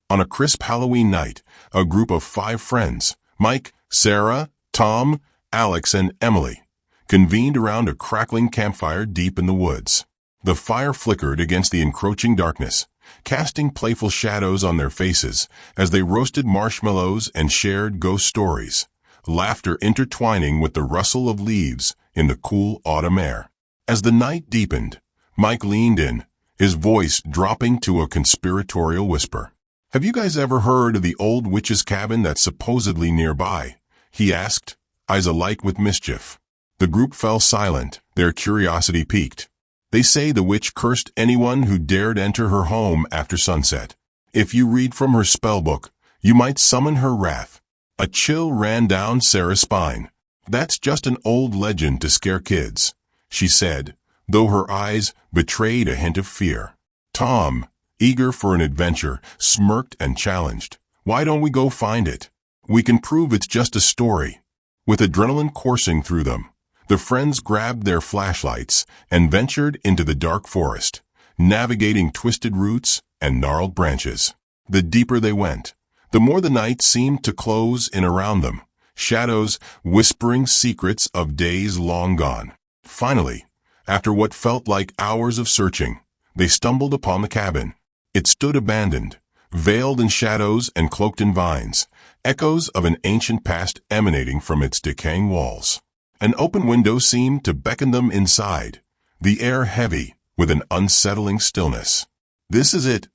On a crisp Halloween night, a group of 5 friends, Mike, Sarah, Tom, Alex, and Emily, convened around a crackling campfire deep in the woods. The fire flickered against the encroaching darkness, casting playful shadows on their faces as they roasted marshmallows and shared ghost stories, laughter intertwining with the rustle of leaves in the cool autumn air. As the night deepened, Mike leaned in, his voice dropping to a conspiratorial whisper. "Have you guys ever heard of the old witch's cabin that's supposedly nearby?" he asked, eyes alight with mischief. The group fell silent, their curiosity piqued. "They say the witch cursed anyone who dared enter her home after sunset. If you read from her spellbook, you might summon her wrath." A chill ran down Sarah's spine. "That's just an old legend to scare kids," she said, though her eyes betrayed a hint of fear. Tom, eager for an adventure, smirked and challenged. "Why don't we go find it? We can prove it's just a story." With adrenaline coursing through them, the friends grabbed their flashlights and ventured into the dark forest, navigating twisted roots and gnarled branches. The deeper they went, the more the night seemed to close in around them, shadows whispering secrets of days long gone. Finally, after what felt like hours of searching, they stumbled upon the cabin. It stood abandoned, veiled in shadows and cloaked in vines, echoes of an ancient past emanating from its decaying walls. An open window seemed to beckon them inside, the air heavy with an unsettling stillness. "This is it,"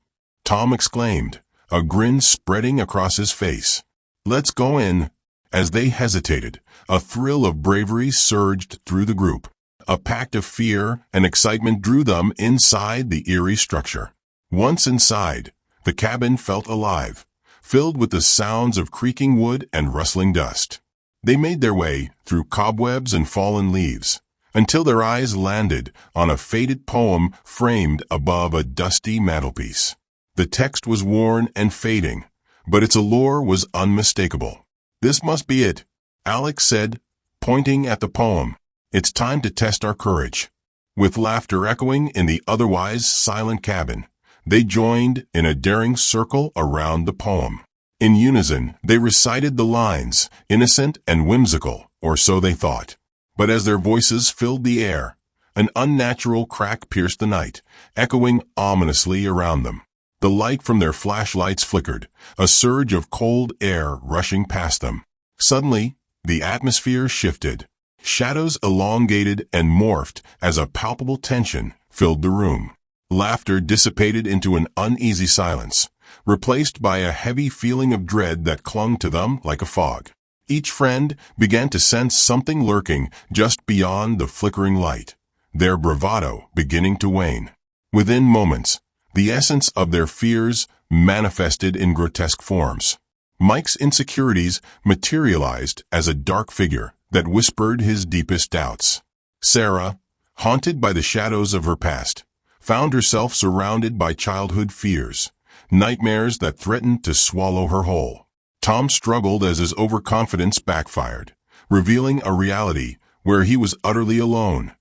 Tom exclaimed, a grin spreading across his face. "Let's go in." As they hesitated, a thrill of bravery surged through the group. A pact of fear and excitement drew them inside the eerie structure. Once inside, the cabin felt alive, filled with the sounds of creaking wood and rustling dust. They made their way through cobwebs and fallen leaves, until their eyes landed on a faded poem framed above a dusty mantelpiece. The text was worn and fading, but its allure was unmistakable. "This must be it," Alex said, pointing at the poem. "It's time to test our courage." With laughter echoing in the otherwise silent cabin, they joined in a daring circle around the poem. In unison, they recited the lines, innocent and whimsical, or so they thought. But as their voices filled the air, an unnatural crack pierced the night, echoing ominously around them. The light from their flashlights flickered, a surge of cold air rushing past them. Suddenly, the atmosphere shifted. Shadows elongated and morphed as a palpable tension filled the room. Laughter dissipated into an uneasy silence, replaced by a heavy feeling of dread that clung to them like a fog. Each friend began to sense something lurking just beyond the flickering light, their bravado beginning to wane. Within moments, the essence of their fears manifested in grotesque forms. Mike's insecurities materialized as a dark figure that whispered his deepest doubts. Sarah, haunted by the shadows of her past, found herself surrounded by childhood fears, nightmares that threatened to swallow her whole. Tom struggled as his overconfidence backfired, revealing a reality where he was utterly alone,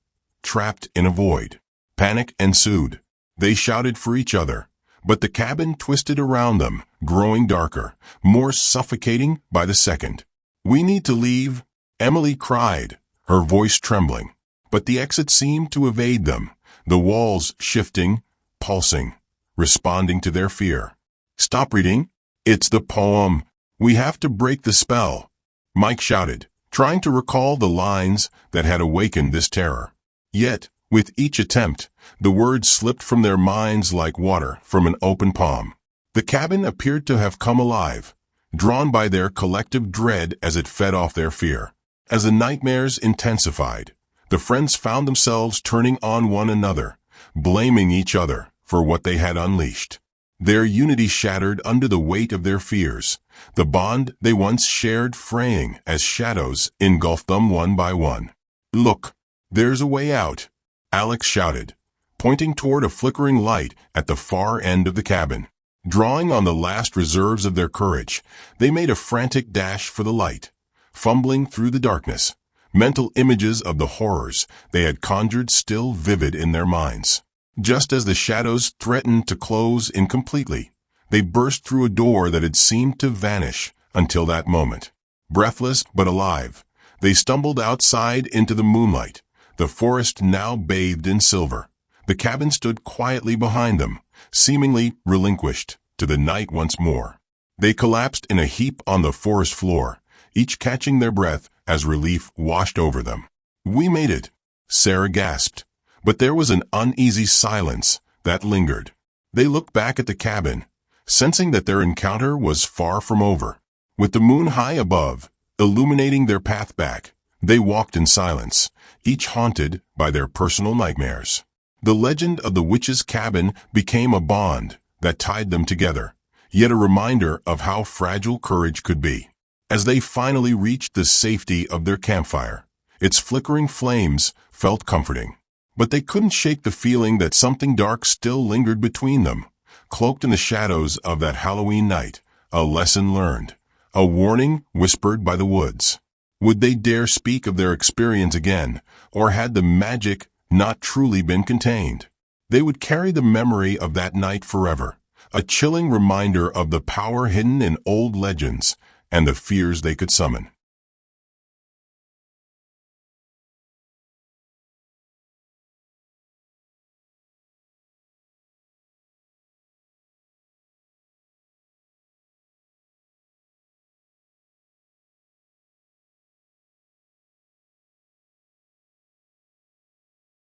trapped in a void. Panic ensued. They shouted for each other, but the cabin twisted around them, growing darker, more suffocating by the second. "We need to leave," Emily cried, her voice trembling. But the exit seemed to evade them, the walls shifting, pulsing, responding to their fear. "Stop reading. It's the poem. We have to break the spell," Mike shouted, trying to recall the lines that had awakened this terror. Yet, with each attempt, the words slipped from their minds like water from an open palm. The cabin appeared to have come alive, drawn by their collective dread as it fed off their fear. As the nightmares intensified, the friends found themselves turning on one another, blaming each other for what they had unleashed. Their unity shattered under the weight of their fears, the bond they once shared fraying as shadows engulfed them one by one. "Look, there's a way out," Alex shouted, pointing toward a flickering light at the far end of the cabin. Drawing on the last reserves of their courage, they made a frantic dash for the light, fumbling through the darkness, mental images of the horrors they had conjured still vivid in their minds. Just as the shadows threatened to close in completely, They burst through a door that had seemed to vanish until that moment. Breathless but alive, they stumbled outside into the moonlight, the forest now bathed in silver. The cabin stood quietly behind them, seemingly relinquished to the night once more. They collapsed in a heap on the forest floor, each catching their breath as relief washed over them. "We made it," Sarah gasped, but there was an uneasy silence that lingered. They looked back at the cabin, sensing that their encounter was far from over. With the moon high above, illuminating their path back, they walked in silence, each haunted by their personal nightmares. The legend of the witch's cabin became a bond that tied them together, yet a reminder of how fragile courage could be. As they finally reached the safety of their campfire, its flickering flames felt comforting. But they couldn't shake the feeling that something dark still lingered between them, cloaked in the shadows of that Halloween night, a lesson learned, a warning whispered by the woods. Would they dare speak of their experience again, or had the magic not truly been contained? They would carry the memory of that night forever, a chilling reminder of the power hidden in old legends and the fears they could summon.